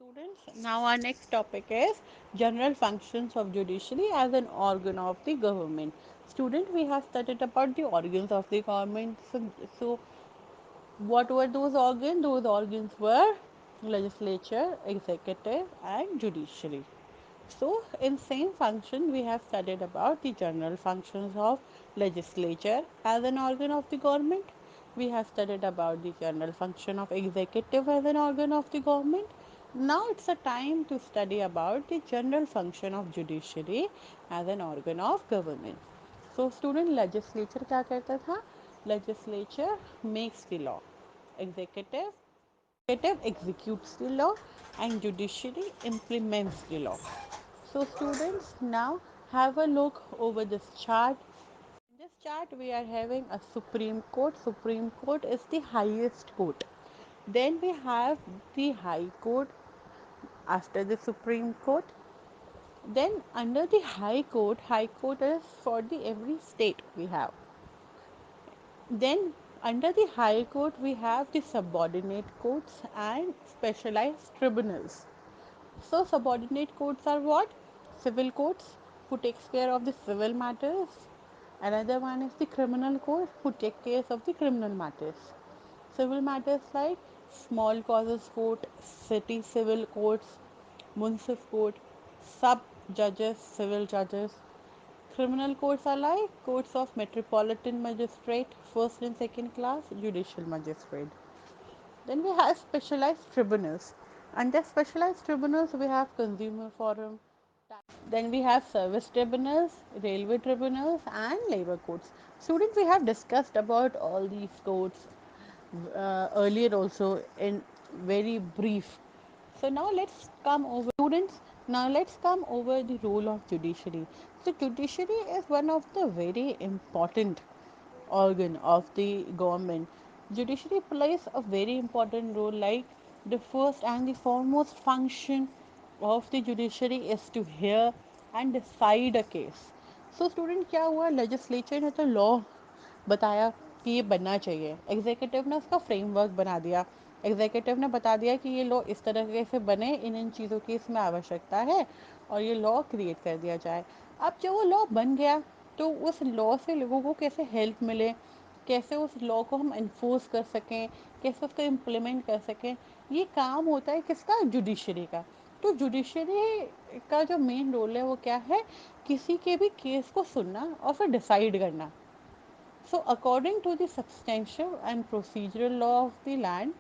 Students, now our next topic is general functions of judiciary as an organ of the government. Student, we have studied about the organs of the government. So what were those organs? Those organs were legislature, executive, and judiciary. So, in same function, we have studied about the general functions of legislature as an organ of the government. We have studied about the general function of executive as an organ of the government. Now it's a time to study about the general function of judiciary as an organ of government. So, student legislature क्या करता था? Legislature makes the law. Executive Executive executes the law and judiciary implements the law. So students, now have a look over this chart. In this chart we are having a Supreme Court. Supreme Court is the highest court. Then we have the High Court after the Supreme Court. Then under the High Court is for the every state we have. Then under the High Court we have the subordinate courts and specialized tribunals. So subordinate courts are what? Civil courts who takes care of the civil matters. Another one is the criminal court who take care of the criminal matters. Civil matters like small causes court, city civil courts, municipal court, sub judges, civil judges. Criminal courts are like courts of metropolitan magistrate, first and second class, judicial magistrate. Then we have specialized tribunals. Under specialized tribunals, we have consumer forum. Then we have service tribunals, railway tribunals, and labor courts. Students, we have discussed about all these courts earlier also in very brief. So now let's come over students. Now let's come over the role of judiciary. So judiciary is one of the very important organ of the government. Judiciary plays a very important role, like the first and the foremost function of the judiciary is to hear and decide a case. So student क्या हुआ, legislature ने तो law बताया कि ये बनना चाहिए, executive ने उसका फ्रेमवर्क बना दिया, एग्जीक्यूटिव ने बता दिया कि ये लॉ इस तरह से बने, इन चीज़ों की इसमें आवश्यकता है और ये लॉ क्रिएट कर दिया जाए। अब जब वो लॉ बन गया तो उस लॉ से लोगों को कैसे हेल्प मिले, कैसे उस लॉ को हम इन्फोर्स कर सकें, कैसे उसको इम्प्लीमेंट कर सकें, ये काम होता है किसका? जुडिशरी का। तो जुडिशरी का जो मेन रोल है वो क्या है? किसी के भी केस को सुनना और फिर डिसाइड करना। So according to the substantial and procedural law of the land,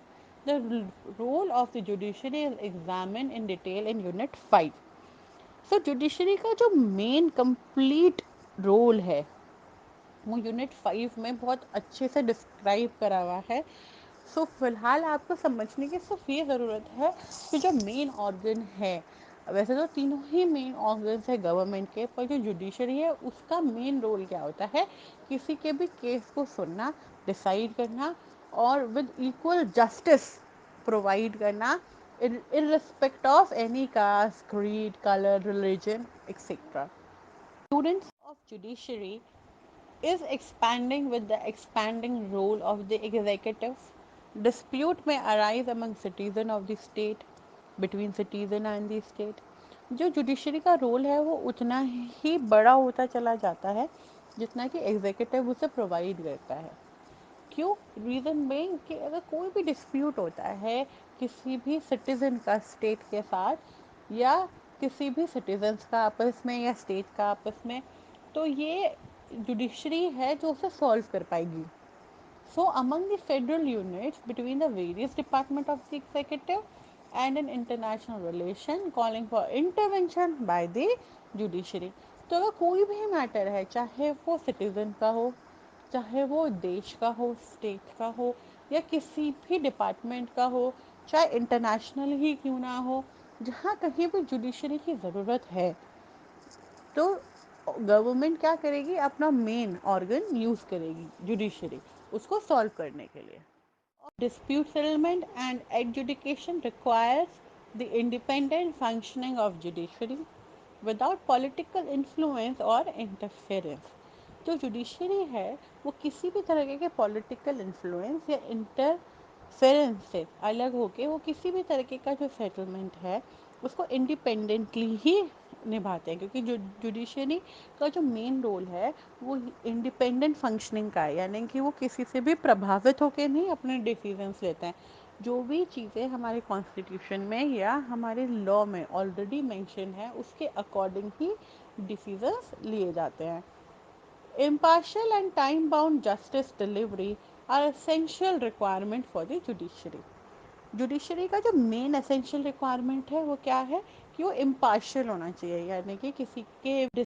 the role of the judiciary is examine in detail in unit 5। So judiciary का जो मेन कंप्लीट रोल है वो यूनिट 5 में बहुत अच्छे से डिस्क्राइब करा हुआ है। सो फिलहाल आपको समझने की सिर्फ ये ज़रूरत है कि जो मेन ऑर्गन है, वैसे तो तीनों ही मेन ऑर्गन्स है गवर्नमेंट के, पर जो जुडिशरी है उसका मेन रोल क्या होता है? किसी के भी केस को सुनना, डिसाइड करना और विद इक्वल जस्टिस प्रोवाइड करना, irrespect of any caste, creed, color, religion, etc. Students of judiciary is expanding with the expanding role of the executive. Dispute may arise among citizens of the state, between citizen and the state. जो judiciary का role है वो उतना ही बड़ा होता चला जाता है जितना कि एग्जीक्यूटिव उसे प्रोवाइड करता है। क्यों? रीज़न बेइंग कि अगर कोई भी डिस्प्यूट होता है किसी भी सिटीज़न का स्टेट के साथ, या किसी भी सिटीजन्स का आपस में या स्टेट का आपस में, तो ये जुडिशरी है जो उसे सॉल्व कर पाएगी। So, among the federal units between the various departments of the executive and an international relation calling for intervention by the judiciary. तो अगर कोई भी मैटर है, चाहे वो सिटीजन का हो, चाहे वो देश का हो, स्टेट का हो, या किसी भी डिपार्टमेंट का हो, चाहे इंटरनेशनल ही क्यों ना हो, जहाँ कहीं भी जुडिशरी की ज़रूरत है, तो गवर्नमेंट क्या करेगी? अपना मेन ऑर्गन यूज़ करेगी, जुडिशरी, उसको सॉल्व करने के लिए। Dispute settlement and adjudication requires the independent functioning of judiciary without political influence or interference. जो जुडिशरी है वो किसी भी तरह के पॉलिटिकल इन्फ्लुएंस या फेरेंस से अलग होके वो किसी भी तरीके का जो सेटलमेंट है उसको इंडिपेंडेंटली ही निभाते हैं, क्योंकि जो जुडिशरी का जो मेन रोल है वो इंडिपेंडेंट फंक्शनिंग का है, यानी कि वो किसी से भी प्रभावित होकर नहीं अपने डिसीजंस लेते हैं। जो भी चीज़ें हमारे कॉन्स्टिट्यूशन में या हमारे लॉ में ऑलरेडी मेंशन है उसके अकॉर्डिंग ही डिसीजंस लिए जाते हैं। Impartial and time-bound justice delivery are essential requirement for the judiciary. Judiciary का जो मेन एसेंशियल रिक्वायरमेंट है वो क्या है कि वो इम्पार्शियल होना चाहिए, यानी कि किसी के